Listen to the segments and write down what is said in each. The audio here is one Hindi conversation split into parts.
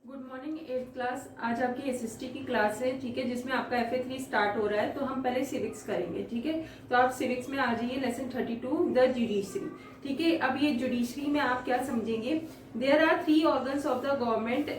Good morning 8th class. आज आपकी एसएसटी की क्लास है, ठीक है, जिसमें आपका FA3 स्टार्ट हो रहा है। तो हम पहले सिविक्स करेंगे, ठीक है। तो आप सिविक्स में आ जाइए, लेसन 32 द जुडिशरी, ठीक है। अब ये जुडिशरी में आप क्या समझेंगे? There are 3 organs of the government,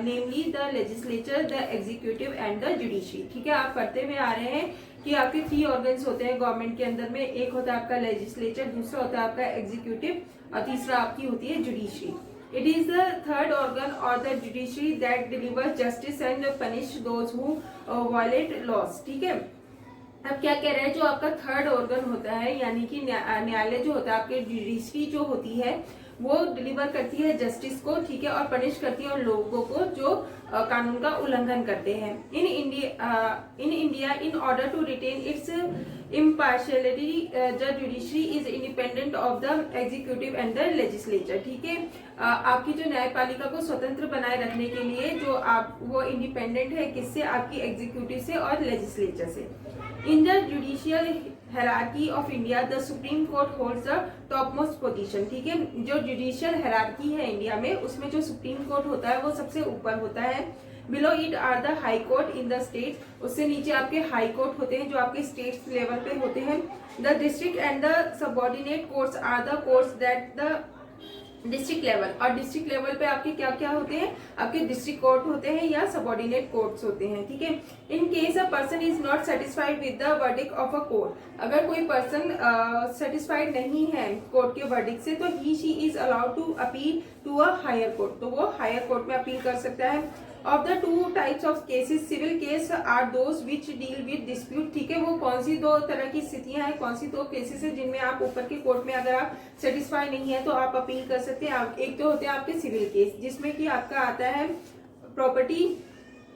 namely the legislature, the executive and the judiciary, ठीक है। आप पढ़ते हुए आ रहे हैं कि आपके 3 ऑर्गन्स होते हैं गवर्नमेंट के अंदर में। एक होता है आपका लेजिस्लेचर, दूसरा होता है आपका एग्जीक्यूटिव और तीसरा आपकी होती है judiciary. It is the third organ or the judiciary that delivers justice and punish those who violate laws, ठीक है। अब क्या कह रहे हैं, जो आपका थर्ड ऑर्गन होता है यानी कि न्यायालय जो होता है, आपके जुडिशरी जो होती है वो डिलीवर करती है जस्टिस को, ठीक है, और पनिश करती है उन लोगों को जो कानून का उल्लंघन करते हैं। In India in order to retain its impartiality, the judiciary is independent of the executive and the legislature, ठीक है। आपकी जो न्यायपालिका को स्वतंत्र बनाए रखने के लिए जो आप वो इंडिपेंडेंट है किससे? आपकी एग्जीक्यूटिव से और लेजिस्लेचर से। In the judicial hierarchy of India the supreme court holds the top most position, ठीक है। जो जुडिशियल हायरार्की है इंडिया में, उसमें जो सुप्रीम कोर्ट होता है वो सबसे ऊपर होता है। Below it are the high court in the state, उससे नीचे आपके हाई कोर्ट होते हैं जो आपके स्टेट लेवल पे होते हैं। The district and the subordinate courts are the courts that the district level, और डिस्ट्रिक्ट लेवल पे आपके क्या क्या होते हैं? आपके डिस्ट्रिक्ट कोर्ट होते हैं या सबऑर्डिनेट कोर्ट्स होते हैं, ठीक है। In case a person is not satisfied with the verdict of a court, अगर कोई पर्सन सेटिस्फाइड नहीं है कोर्ट के वर्डिक्ट से, तो ही she is allowed to appeal to a higher court, तो वो हायर कोर्ट में अपील कर सकता है। Of the 2 types of cases, civil case are those which deal with dispute, ठीक है। वो कौन सी 2 तरह की स्थितियां हैं, कौन सी 2 केसेस है जिनमें आप ऊपर के कोर्ट में अगर आप सेटिस्फाई नहीं है तो आप अपील कर सकते हैं। एक तो होते हैं आपके सिविल केस, जिसमें कि आपका आता है प्रॉपर्टी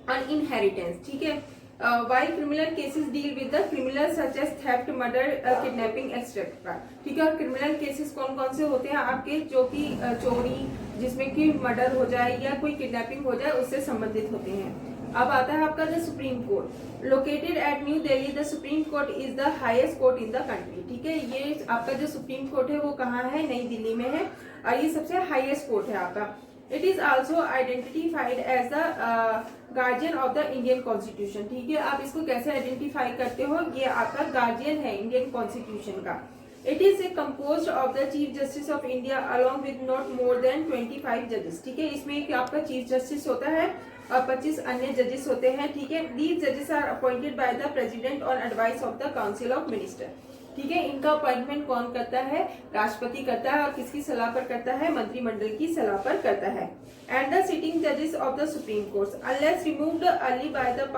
और इनहेरिटेंस, ठीक है। While criminal cases deal with the criminal such as theft, murder, kidnapping etcetera, ठीक है। और क्रिमिनल केसेस कौन कौन से होते हैं आपके? जो कि चोरी, जिसमें कि मर्डर हो जाए या कोई किडनैपिंग हो जाए, उससे संबंधित होते हैं। अब आता है आपका the supreme court. Located at new Delhi, the supreme court is the highest court in the country, ठीक है। ये आपका जो सुप्रीम कोर्ट है वो कहाँ है? नई दिल्ली में है, और ये सबसे हाईएस्ट कोर्ट है आपका। It is also identified as the guardian of the Indian constitution, ठीक है। आप इसको कैसे आइडेंटिफाई करते हो? ये आपका गार्जियन है इंडियन कॉन्स्टिट्यूशन का। It is compose of the chief justice of India along with not more than 25 जजेस, ठीक है। इसमें एक आपका चीफ जस्टिस होता है और 25 अन्य जजेस होते हैं, ठीक है। दीज जजेस are appointed by the president on advice of the council of minister, ठीक है। इनका अपॉइंटमेंट कौन करता है? राष्ट्रपति करता है, और किसकी सलाह पर करता है? मंत्रिमंडल की सलाह पर करता है। एंड द सिटिंग जजेस of the supreme court unless removed early by the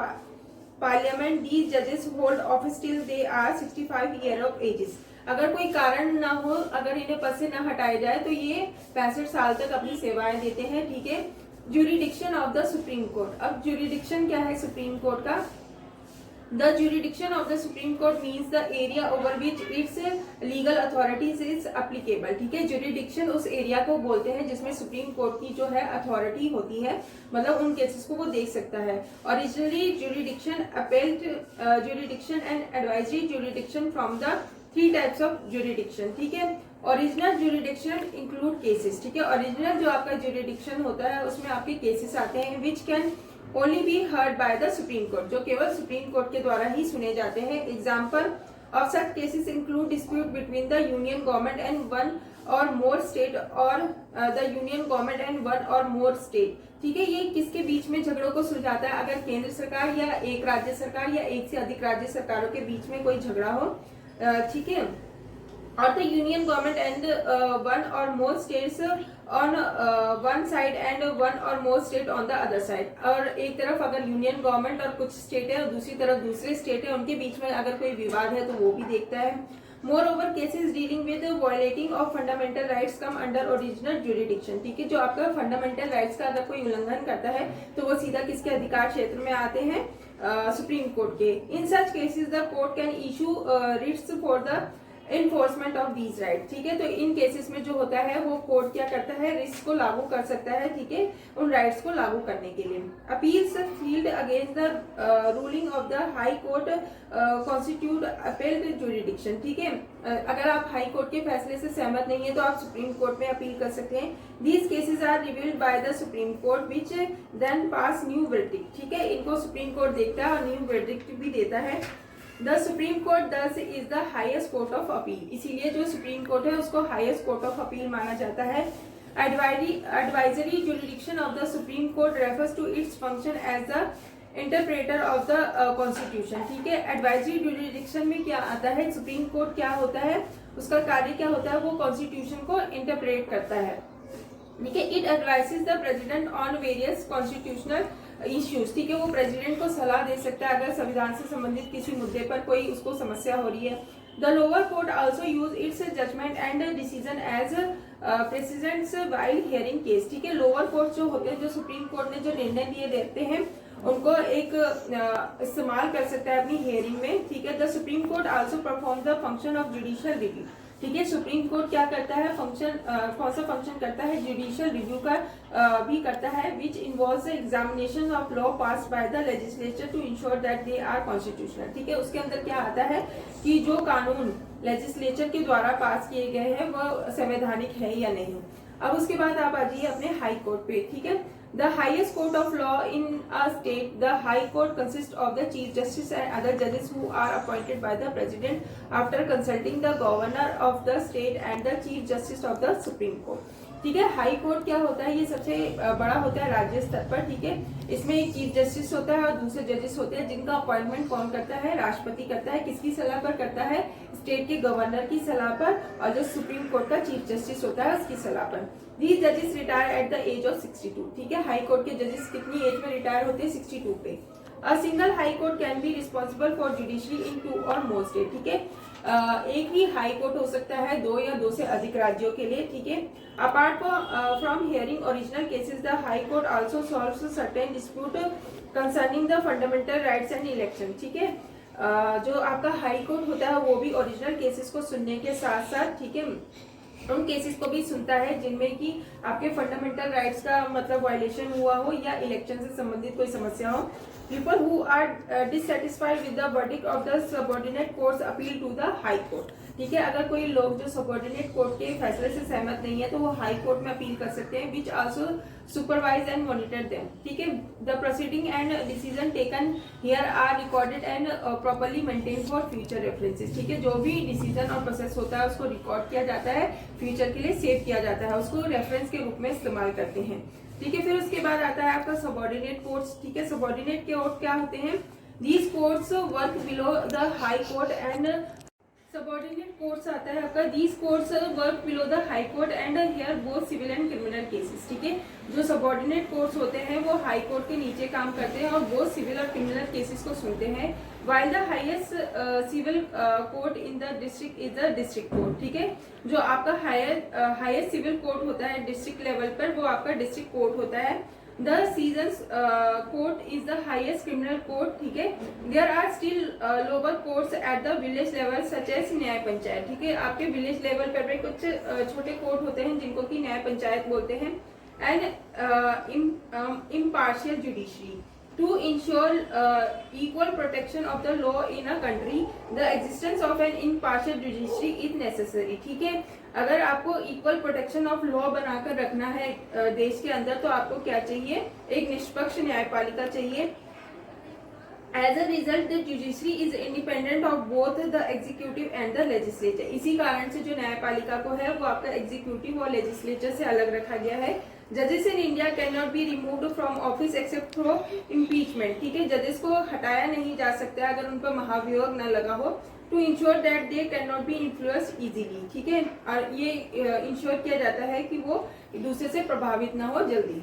parliament, these जजेस hold office till they are 65 year of edges. अगर कोई कारण ना हो, अगर इन्हें पद से न हटाया जाए, तो ये 65 साल तक अपनी सेवाएं देते हैं, ठीक है। Jurisdiction of the supreme court. अब ज्यूरिडिक्शन क्या है सुप्रीम कोर्ट का? The jurisdiction of the Supreme Court means the area over which its legal authorities is applicable, ठीक है। jurisdiction उस एरिया को बोलते हैं जिसमें सुप्रीम कोर्ट की जो है अथॉरिटी होती है, मतलब उन केसेस को वो देख सकता है। Originally jurisdiction, appellate jurisdiction and advisory jurisdiction from the 3 types of jurisdiction, ठीक है। ओरिजिनल jurisdiction include cases, ठीक है। ओरिजिनल जो आपका jurisdiction होता है उसमें आपके केसेस आते हैं which can only be heard by the Supreme Court, जो केवल सुप्रीम कोर्ट के द्वारा ही सुने जाते हैं। Example of such cases include dispute between the union government and one or more state or the union government and one or more state, ठीक है। ये किसके बीच में झगड़ों को सुलझाता है? अगर केंद्र सरकार या एक राज्य सरकार या एक से अधिक राज्य सरकारों के बीच में कोई झगड़ा हो, ठीक है। और the union government and one or more states on one side and one or more state on the other side, और एक तरफ अगर यूनियन गवर्नमेंट और कुछ स्टेट है और दूसरी तरफ दूसरे स्टेट है, उनके बीच में अगर कोई विवाद है तो वो भी देखता है। More over cases dealing with violating of fundamental rights come under original jurisdiction, ठीक है। जो आपका फंडामेंटल राइट्स का अगर कोई उल्लंघन करता है तो वो सीधा किसके अधिकार क्षेत्र में आते हैं? सुप्रीम कोर्ट के। In such cases the court can issue writs for the enforcement of these right. ठीक है, तो इन केसेस में जो होता है वो कोर्ट क्या करता है, रिस्क को लागू कर सकता है, ठीक है, उन राइट्स को लागू करने के लिए। Appeals field against the ruling of the high court constitute appealed jurisdiction. ठीक है, अगर आप हाई कोर्ट के फैसले से सहमत नहीं है तो आप सुप्रीम कोर्ट में अपील कर सकते हैं। These cases are reviewed by the supreme court which then pass new verdict. ठीक है, इनको सुप्रीम कोर्ट देखता है और न्यू वर्डिक्ट भी देता है। द सुप्रीम कोर्ट दस is the highest court of appeal, इसीलिए जो सुप्रीम कोर्ट है उसको हाईएस्ट कोर्ट ऑफ अपील माना जाता है। Advisory jurisdiction of the supreme court refers to its function as the interpreter of the constitution. ठीक है, एडवाइजरी जुरिडिक्शन में क्या आता है, सुप्रीम कोर्ट क्या होता है, उसका कार्य क्या होता है, वो कॉन्स्टिट्यूशन को इंटरप्रेट करता है। ठीक है, it advices the president on various constitutional issues. ठीक है, वो प्रेसिडेंट को सलाह दे सकता है अगर संविधान से संबंधित किसी मुद्दे पर कोई उसको समस्या हो रही है। The lower court also use its judgement and decision as precedents while hearing case. ठीक है, लोअर कोर्ट जो होते हैं, जो सुप्रीम कोर्ट ने जो निर्णय दिए देते हैं उनको एक इस्तेमाल कर सकता है अपनी हियरिंग में। ठीक है, the supreme court also perform the function of judicial review. ठीक है, सुप्रीम कोर्ट क्या करता है, फंक्शन कौन सा फंक्शन करता है, जुडिशियल रिव्यू का भी करता है, which involves the examination of law pass by the legislature to ensure that they are constitutional. ठीक है, उसके अंदर क्या आता है कि जो कानून लेजिस्लेचर के द्वारा पास किए गए हैं वो संवैधानिक है या नहीं। अब उसके बाद आप आ जाइए अपने हाई कोर्ट पे। ठीक है, The highest court of law in a state, the High Court consists of the Chief Justice and other judges who are appointed by the President after consulting the Governor of the state and the Chief Justice of the Supreme Court. ठीक है, हाई कोर्ट क्या होता है, ये सबसे बड़ा होता है राज्य स्तर पर। ठीक है, इसमें एक चीफ जस्टिस होता है और दूसरे जजेस होते हैं जिनका अपॉइंटमेंट कौन करता है, राष्ट्रपति करता है। किसकी सलाह पर करता है, स्टेट के गवर्नर की सलाह पर, और जो सुप्रीम कोर्ट का चीफ जस्टिस होता है उसकी सलाह पर। दीज जजेस retire at the age of 62। ठीक है, हाई कोर्ट के जजेस कितनी एज में रिटायर होते हैं, 62 पे। A single high court can be responsible for judiciary in 2 or more state. ठीक है, एक ही हाई कोर्ट हो सकता है 2 या 2 से अधिक राज्यों के लिए। ठीक है, apart from hearing original cases the high court also solves certain dispute concerning the fundamental rights and election. ठीक है, जो आपका हाई कोर्ट होता है वो भी ओरिजिनल केसेस को सुनने के साथ साथ, ठीक है, उन केसेस को भी सुनता है जिनमें कि आपके फंडामेंटल राइट्स का मतलब वायलेशन हुआ हो या इलेक्शन से संबंधित कोई समस्या हो। People who are dissatisfied with the verdict of the subordinate courts appeal to the high court. ठीक है, अगर कोई लोग जो सबऑर्डिनेट कोर्ट के फैसले से सहमत नहीं है तो वो हाई कोर्ट में अपील कर सकते हैं, which also supervise and monitor them. ठीक है, the proceeding and decision taken here are recorded and properly maintain for future references. ठीक है, जो भी डिसीजन और प्रोसेस होता है उसको रिकॉर्ड किया जाता है, फ्यूचर के लिए सेव किया जाता है, उसको रेफरेंस के रूप में इस्तेमाल करते हैं। ठीक है, फिर उसके बाद आता है आपका सबऑर्डिनेट कोर्ट्स। ठीक है, सबऑर्डिनेट कोर्ट क्या होते हैं, these courts work below the high court and subordinate courts आता है आपका, these courts work below the high court and hear both civil and criminal cases. ठीक है, जो सबऑर्डिनेट कोर्ट्स होते हैं वो हाई कोर्ट के नीचे काम करते हैं और बोथ सिविल और क्रिमिनल केसेस को सुनते हैं। While the highest civil court in the district is the district court. ठीक है, जो आपका हाईएस्ट सिविल कोर्ट होता है डिस्ट्रिक्ट लेवल पर वो आपका डिस्ट्रिक्ट कोर्ट होता है। The Sessions Court is the highest criminal court. ठीक है, there are still lower courts at the village level such as न्याय पंचायत। ठीक है, आपके विलेज लेवल पर भी कुछ छोटे कोर्ट होते हैं जिनको कि न्याय पंचायत बोलते हैं। And impartial judiciary to ensure equal protection of the law in a country, the existence of an impartial judiciary is necessary। ठीक है, अगर आपको इक्वल प्रोटेक्शन ऑफ लॉ बनाकर रखना है देश के अंदर तो आपको क्या चाहिए, एक निष्पक्ष न्यायपालिका चाहिए। As a result the judiciary is independent of both the executive and the legislature. इसी कारण से जो न्यायपालिका को है वो आपका एग्जीक्यूटिव और लेजिस्लेचर से अलग रखा गया है। जजेस in India can not be removed from office accept through impeachment. ठीक है, जजेस को हटाया नहीं जा सकता अगर उन पर महाभियोग न लगा हो। To ensure that they can not be influenced easily. ठीक है, और ये इंश्योर किया जाता है कि वो एक दूसरे से प्रभावित ना हो जल्दी।